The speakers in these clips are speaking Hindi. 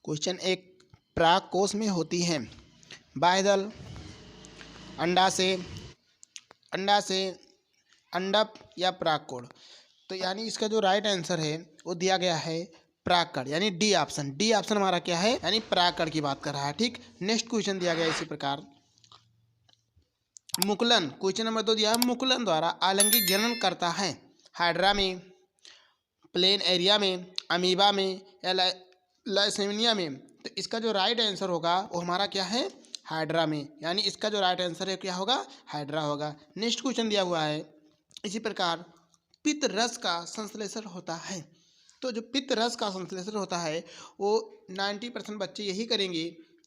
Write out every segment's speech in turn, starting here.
क्वेश्चन एक, पराग कोश में होती हैं बाह्यदल, अंडाशय, अंडप या परागकोण। तो यानी इसका जो राइट आंसर है वो दिया गया है परागकण, यानी डी ऑप्शन हमारा क्या है, यानी परागकण की बात कर रहा है। ठीक, नेक्स्ट क्वेश्चन दिया गया इसी प्रकार, मुकुलन, क्वेश्चन नंबर 2 दिया है, मुकुलन द्वारा आलैंगिक जनन करता है हाइड्रा में, प्लेन एरिया में, अमीबा में या लाइसेमिनिया में। तो इसका जो राइट आंसर होगा वो हमारा क्या है, हाइड्रा में, यानी इसका जो राइट आंसर है क्या होगा, हाइड्रा होगा। नेक्स्ट क्वेश्चन दिया हुआ है इसी प्रकार, पित्त रस का संश्लेषण होता है। तो जो पित्त रस का संश्लेषण होता है वो 90% बच्चे यही करेंगे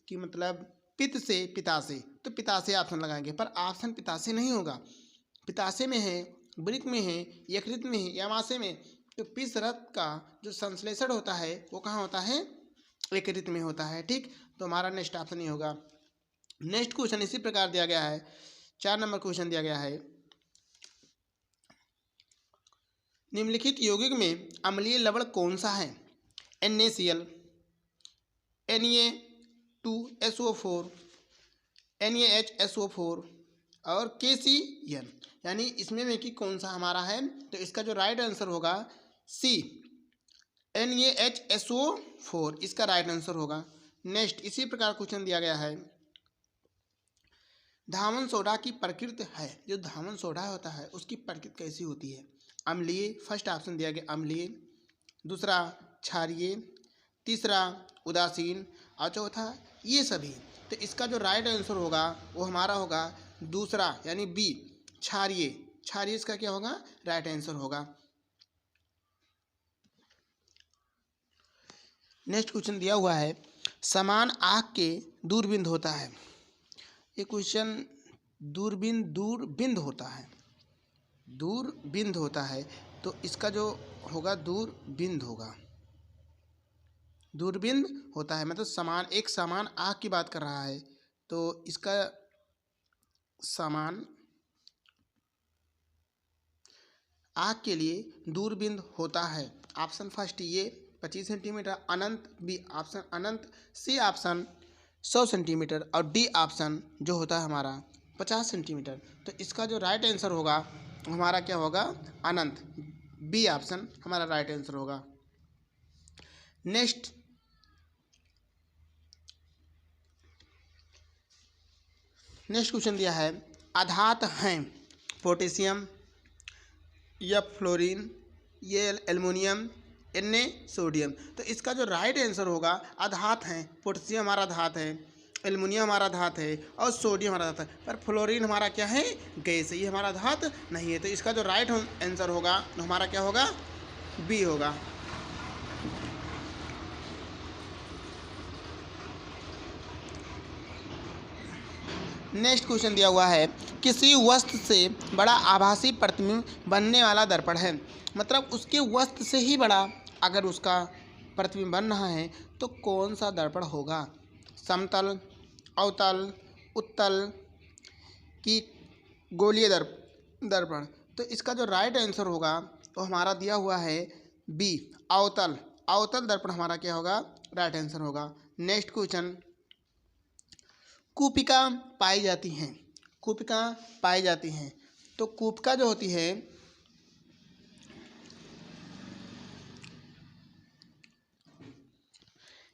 कि मतलब पित्त से पित्ताशय, तो पित्ताशय ऑप्शन लगाएंगे, पर ऑप्शन पित्ताशय नहीं होगा। पित्ताशय में है, वृक्क में है, यकृत में है या अमाशय में। तो पित्त रस का जो संश्लेषण होता है वो कहाँ होता है, यकृत में होता है। ठीक, तो हमारा नेक्स्ट ऑप्शन ही होगा। नेक्स्ट क्वेश्चन इसी प्रकार दिया गया है, 4 नंबर क्वेश्चन दिया गया है, निम्नलिखित यौगिक में अम्लीय लवण कौन सा है, NaCl, Na2SO4, NaHSO4 और KCN, यानी इसमें में कि कौन सा हमारा है। तो इसका जो राइट आंसर होगा सी, NaHSO4 इसका राइट आंसर होगा। नेक्स्ट इसी प्रकार क्वेश्चन दिया गया है, धावन सोडा की प्रकृति है, जो धावन सोडा होता है उसकी प्रकृति कैसी होती है, अम्लीय, फर्स्ट ऑप्शन दिया गया अम्लीय, दूसरा क्षारीय, तीसरा उदासीन और चौथा ये सभी। तो इसका जो राइट आंसर होगा वो हमारा होगा दूसरा, यानी बी, क्षारीय। क्षारीय इसका क्या होगा, राइट आंसर होगा। नेक्स्ट क्वेश्चन दिया हुआ है, समान आँख के दूरबिंद होता है। ये क्वेश्चन दूरबिंद होता है, दूरबिंद होता है, तो इसका जो होगा दूरबिंद होगा, दूरबिंद होता है मतलब समान, एक समान आँख की बात कर रहा है, तो इसका समान आँख के लिए दूरबिंद होता है। ऑप्शन फर्स्ट ये 25 सेंटीमीटर, अनंत बी ऑप्शन अनंत, सी ऑप्शन 100 सेंटीमीटर और डी ऑप्शन जो होता है हमारा 50 सेंटीमीटर। तो इसका जो राइट आंसर होगा हमारा क्या होगा, अनंत, बी ऑप्शन हमारा राइट आंसर होगा। नेक्स्ट क्वेश्चन दिया है, आधात हैं पोटेशियम या फ्लोरीन, ये एल्युमिनियम, Na सोडियम। तो इसका जो राइट आंसर होगा, आधात हैं, पोटेशियम हमारा धात है, एल्युमिनियम हमारा धात है और सोडियम हमारा धात है, पर फ्लोरीन हमारा क्या है, गैस है, ये हमारा धात नहीं है। तो इसका जो राइट आंसर होगा हमारा क्या होगा, बी होगा। नेक्स्ट क्वेश्चन दिया हुआ है, किसी वस्तु से बड़ा आभासी प्रतिबिंब बनने वाला दर्पण है, मतलब उसके वस्तु से ही बड़ा अगर उसका प्रतिबिंब बन रहा है तो कौन सा दर्पण होगा, समतल, अवतल, उत्तल की गोलीय दर्पण। तो इसका जो राइट आंसर होगा तो हमारा दिया हुआ है बी, अवतल दर्पण हमारा क्या होगा, राइट आंसर होगा। नेक्स्ट क्वेश्चन, कूपिका पाई जाती हैं, तो कूपिका जो होती है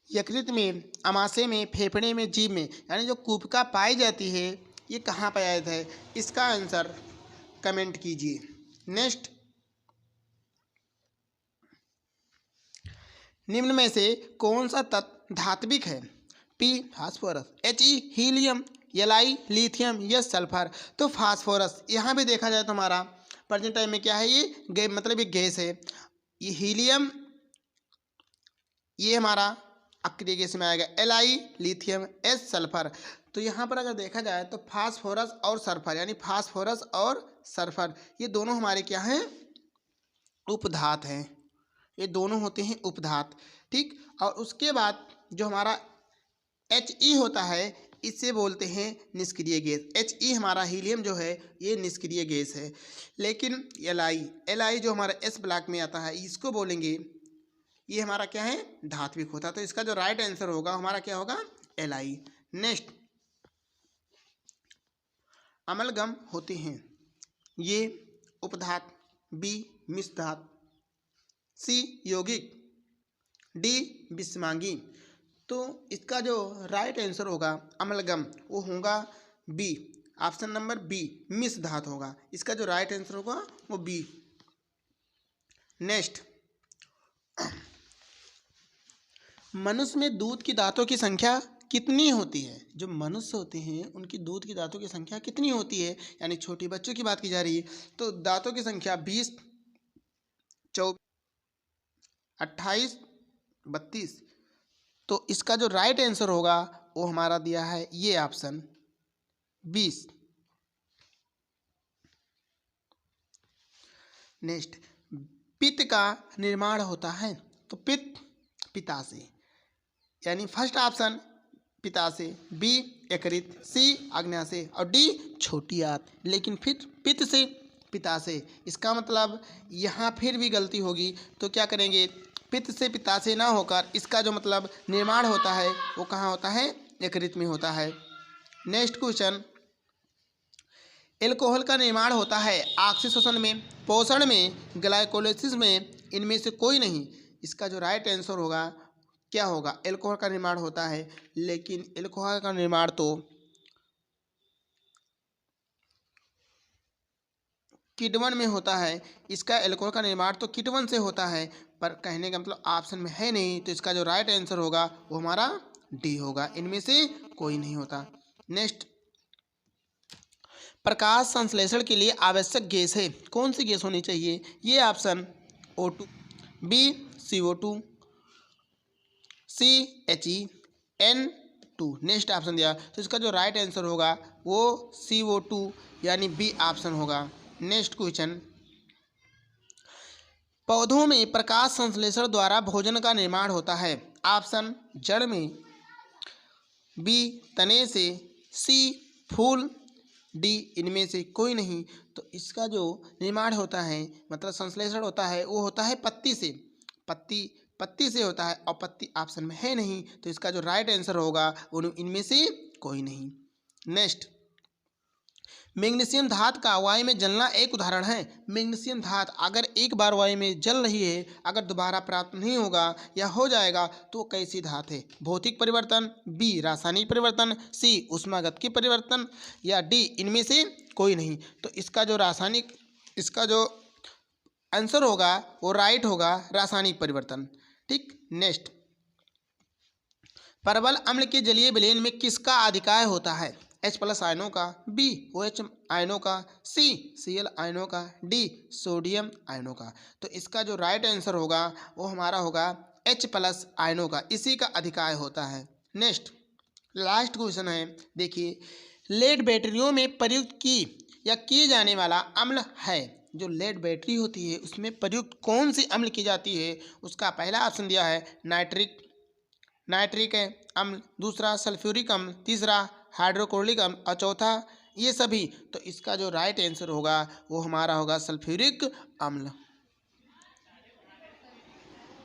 यकृत में, अमाशय में, फेफड़े में, जीभ में, यानी जो कूपिका पाई जाती है ये कहाँ पाया जाता है, इसका आंसर कमेंट कीजिए। नेक्स्ट, निम्न में से कौन सा तत्व धात्विक है, P phosphorus, He helium, Li lithium, yes sulphur. तो फास्फोरस यहाँ भी देखा जाए तो हमारा प्रेजेंट टाइम में क्या है, ये मतलब ये गैस है, ये हीलियम ये हमारा अक्रिय गैस में आएगा, Li लिथियम, एस सल्फर। तो यहाँ पर अगर देखा जाए तो फास्फोरस और सल्फर, यानी फास्फोरस और सल्फर ये दोनों हमारे क्या हैं, उपधात हैं, ये दोनों होते हैं उपधात। ठीक, और उसके बाद जो हमारा He होता है इसे बोलते हैं निष्क्रिय गैस। He हमारा हीलियम जो है ये निष्क्रिय गैस है, लेकिन Li जो हमारा एस ब्लॉक में आता है इसको बोलेंगे ये हमारा क्या है, धात्विक होता है। तो इसका जो राइट आंसर होगा हमारा क्या होगा, Li। नेक्स्ट, अम्लगम होते हैं ये उपधात, बी मिश्र धात, सी यौगिक, डी विषमांगी। तो इसका जो राइट आंसर होगा अम्लगम वो होगा बी, ऑप्शन नंबर बी मिश्र धात होगा। इसका जो राइट आंसर होगा वो बी। नेक्स्ट, मनुष्य में दूध की दांतों की संख्या कितनी होती है? जो मनुष्य होते हैं उनकी दूध की दांतों की संख्या कितनी होती है, यानी छोटी बच्चों की बात की जा रही है। तो दांतों की संख्या 20, 24, 28, 32। तो इसका जो राइट आंसर होगा वो हमारा दिया है ये ऑप्शन 20। नेक्स्ट, पित्त का निर्माण होता है। तो पित्त पिता से, यानी फर्स्ट ऑप्शन पिता से, बी यकृत, सी आग्नेय से और डी छोटी आंत। लेकिन फिर पित्त से पिता से, इसका मतलब यहाँ फिर भी गलती होगी। तो क्या करेंगे, पित्त से पिता से ना होकर इसका जो मतलब निर्माण होता है वो कहाँ होता है, यकृत में होता है। नेक्स्ट क्वेश्चन, एल्कोहल का निर्माण होता है ऑक्सीशोषण में, पोषण में, ग्लाइकोलाइसिस में, इनमें से कोई नहीं। इसका जो राइट आंसर होगा क्या होगा, एल्कोहल का निर्माण होता है, लेकिन एल्कोहल का निर्माण तो किण्वन में होता है। इसका एल्कोहल का निर्माण तो किण्वन से होता है, पर कहने का मतलब ऑप्शन में है नहीं। तो इसका जो राइट आंसर होगा वो हमारा डी होगा, इनमें से कोई नहीं होता। नेक्स्ट, प्रकाश संश्लेषण के लिए आवश्यक गैस है, कौन सी गैस होनी चाहिए? ये ऑप्शन O2, बी CO2, सी HEN2। नेक्स्ट ऑप्शन दिया, तो इसका जो राइट आंसर होगा वो CO2 यानी बी ऑप्शन होगा। नेक्स्ट क्वेश्चन, पौधों में प्रकाश संश्लेषण द्वारा भोजन का निर्माण होता है। ऑप्शन जड़ में, बी तने से, सी फूल, डी इनमें से कोई नहीं। तो इसका जो निर्माण होता है मतलब संश्लेषण होता है वो होता है पत्ती से, पत्ती से होता है और पत्ती ऑप्शन में है नहीं। तो इसका जो राइट आंसर होगा वो इनमें से कोई नहीं। नेक्स्ट, मैग्नीशियम धात का वायु में जलना एक उदाहरण है। मैग्नीशियम धात अगर एक बार वायु में जल रही है, अगर दोबारा प्राप्त नहीं होगा या हो जाएगा तो कैसी धात है? भौतिक परिवर्तन, बी रासायनिक परिवर्तन, सी ऊष्मागतिकी परिवर्तन या डी इनमें से कोई नहीं। तो इसका जो रासायनिक, इसका जो आंसर होगा वो राइट होगा, रासायनिक परिवर्तन। ठीक। नेक्स्ट, परवल अम्ल के जलीय विलयन में किसका अधिकार होता है? H+ आयनों का, बी OH आयनों का, सी Cl आयनों का, डी सोडियम आयनों का। तो इसका जो राइट आंसर होगा वो हमारा होगा H+ आयनों का, इसी का अधिकार होता है। नेक्स्ट, लास्ट क्वेश्चन है, देखिए, लेड बैटरियों में प्रयुक्त की या किए जाने वाला अम्ल है। जो लेड बैटरी होती है उसमें प्रयुक्त कौन सी अम्ल की जाती है? उसका पहला ऑप्शन दिया है नाइट्रिक अम्ल, दूसरा सल्फ्यूरिक अम्ल, तीसरा हाइड्रोक्लोरिक अम्ल और चौथा ये सभी। तो इसका जो राइट आंसर होगा वो हमारा होगा सल्फ्यूरिक अम्ल।